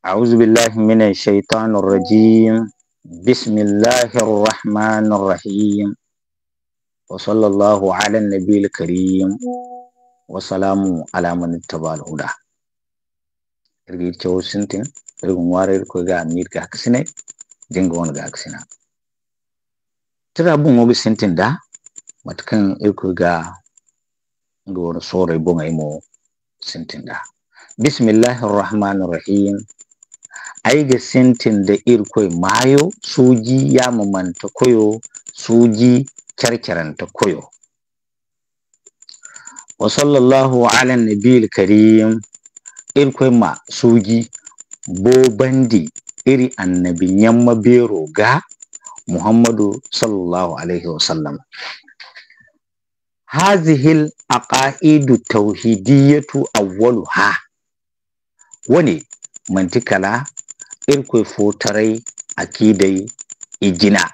أعوذ بالله من الشيطان الرجيم. بسم الله الرحمن الرحيم. وصلى الله على النبي الكريم وسلام على من اتبع الهدى. irgi cew sintin irgun warir ko ga mir ga kisine dinga won ga kisina tira bun obi sintin da matkan irko ga ngor sore bo ngai mo sintin da. Bismillahir rahmanir rahim. Ai ga sintin da irko mayo suji ya mamanta koyo suji kyarkyaranta koyo. Wa sallallahu ala nabiyil karim. Irkwai ma sugi bo bandi iri annabi nyamma bero ga Muhammadu sallallahu alaihi wasallam. Hazihil aqaidu tauhidiyatu awwaluha. Wani mantikala irkwai fotarai akidai ijina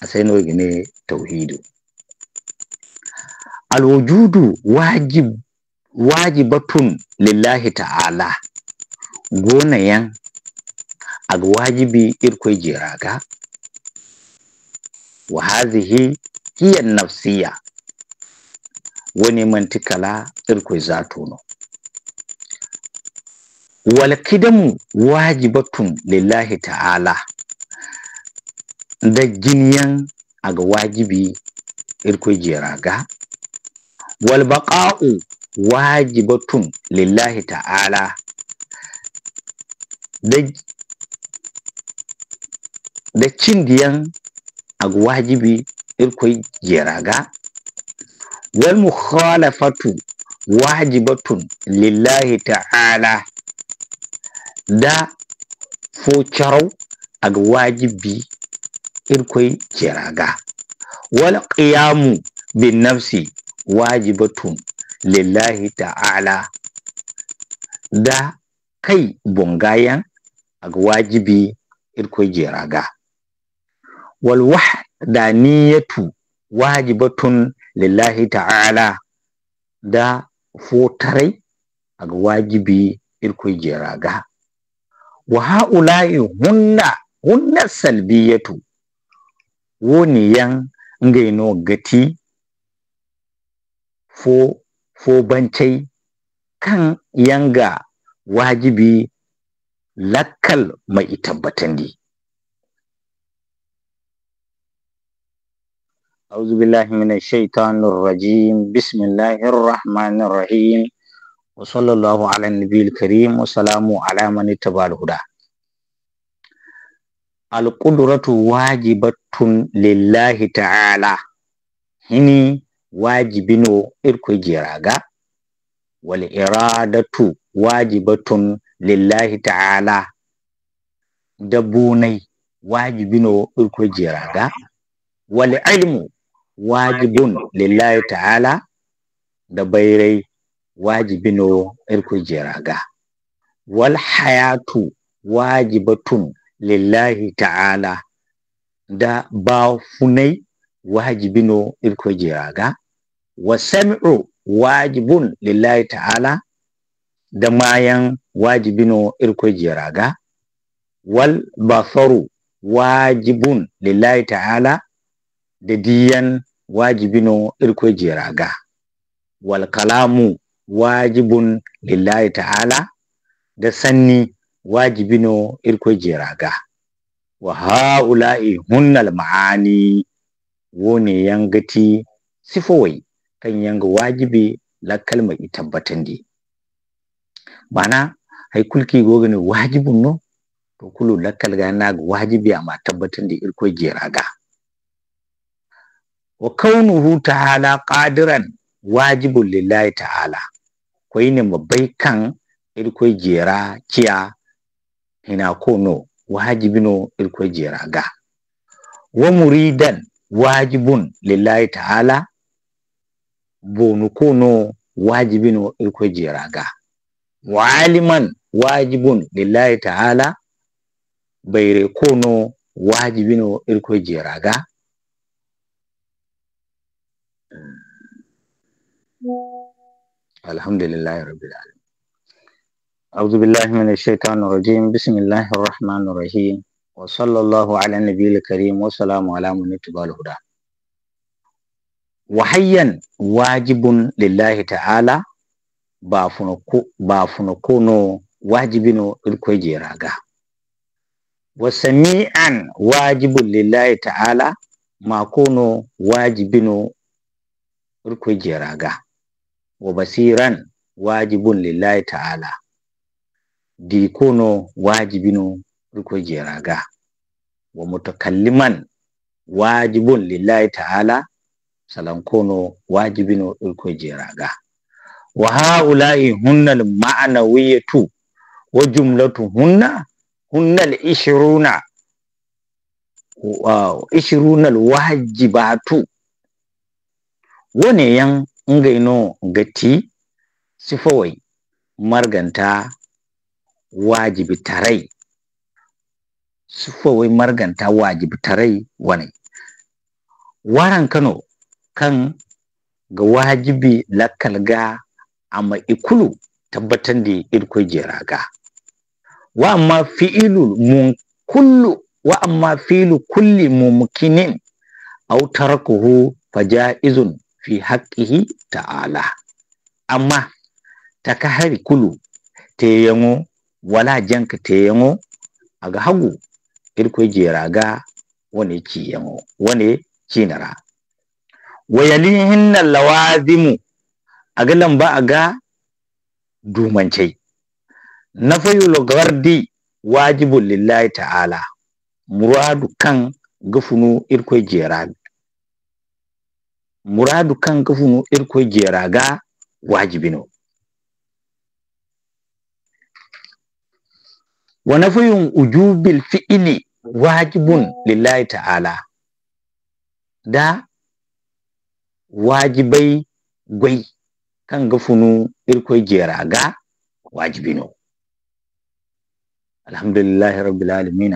asai no gine tauhidu. Alwujudu wajibatun lillahi ta'ala. Gonayen aga wajibi irkwai jiraga. Wa hazihi hiya nafsiya. Wani mantikala irkwai zatono. Wal kidamu wajibatun lillahi ta'ala. Da jiniyan aga wajibi irkwai jiraga. Wal baqa'u wajibatun lillahi ta'ala. Da cindiyan aga wajibi irkwai jiraga. Wal mukhalafatu wajibatun lillahi ta'ala. Da focarau aga wajibi irkwai jiraga. Wal qiyamu bin nafsi wajibatun lillahi ta'ala. Da kai bongayan aga wajibi irkwai jiraga. Wal wahdaniyatu wajibatun lillahi ta'ala. Da fotarai aga wajibi irkwai jiraga. Wa ha'ula'i hunna salbiyatu. Woni yan ngaino gati fo bancai kan yanga wajibi lakkal mai tabbatandi. A'udhu billahi minash shaitanir rajim. Bismillahir rahmanir rahim. Wa sallallahu ala nabiyil karim wa salamu ala man ittaba'al huda. Al qudratu wajibatun lillahi ta'ala. Hini wajibino irkwai jiraga. Wal iradatu wajibatun lillahi ta'ala. Dabunai wajibino irkwai jiraga. Wal ilmu wajibun lillahi ta'ala. Da bairai wajibino irkwai jiraga. Wal hayatu wajibatun lillahi ta'ala. Da bafunai wajibino irkwai jiraga. Wa sam'u wajibun lillahi ta'ala. Da mayan wajibino irkwai jiraga. Wal basaru wajibun lillahi ta'ala. Da diyan wajibino irkwai jiraga. Wal kalamu wajibun lillahi ta'ala. Da sanni wajibino irkwai jiraga. Wa ha'ula'i hunnal ma'ani. Wone yangati sifowai kan yanga wajibi lakkal mai tabbatandi. Mana haikulki gogane wajibun no to kulu lakkal ga na wajibi amma tabbatandi irkwai jiraga. Wa kaunuhu ta'ala qadiran wajibun lillahi ta'ala. Kwai ne mabai kan irkwai jira kiya hina kono wajibino irkwai jiraga. Wa muridan wajibun lillahi ta'ala. Bonu kono wajibino irkwai jiraga. Wa aliman wajibun lillahi ta'ala. Baire kono wajibino irkwai jiraga. Alhamdulillahi rabbil alamin. أعوذ بالله من الشيطان الرجيم بسم الله الرحمن الرحيم وصلى الله على النبي الكريم والسلام على من اتبع الهدى وحيا واجب لله تعالى بافن كونو واجبينو إلكوي جيراغا وسميعا واجب لله تعالى ما كونو واجبينو إلكوي جيراغا وبصيرا واجب لله تعالى di kono wajibino riko jeraga wa mutakalliman wajibun lillahi ta'ala salan kono wajibino riko jeraga wa haula'i hunnal ma'nawiyatu wa jumlatu hunnal ishruna wajibatu wane yan ngaino gati sifawai marganta wajibi tarai sufowai marganta wajibi tarai wani waran kano kan ga wajibi lakkal ga amma ikulu tabbatan da irko jeraga wa amma fi'lu kulli mumkinin aw tarkuhu fajaizun fi haqqihi ta'ala amma takahari kulu te yango wala janka te yango aga hagu irko jeraga wane ci yango wane cinara wayalihinna lawazimu aga lamba aga dumancai nafayul gardi wajibul lillahi ta'ala muradu kan gafunu irko jeraga wajibino wa nafiyun ujubil fi'ili wajibun lillahi ta'ala da wajibai gwai kan gafunu irko jeraga wajibino alhamdulillahi rabbil alamin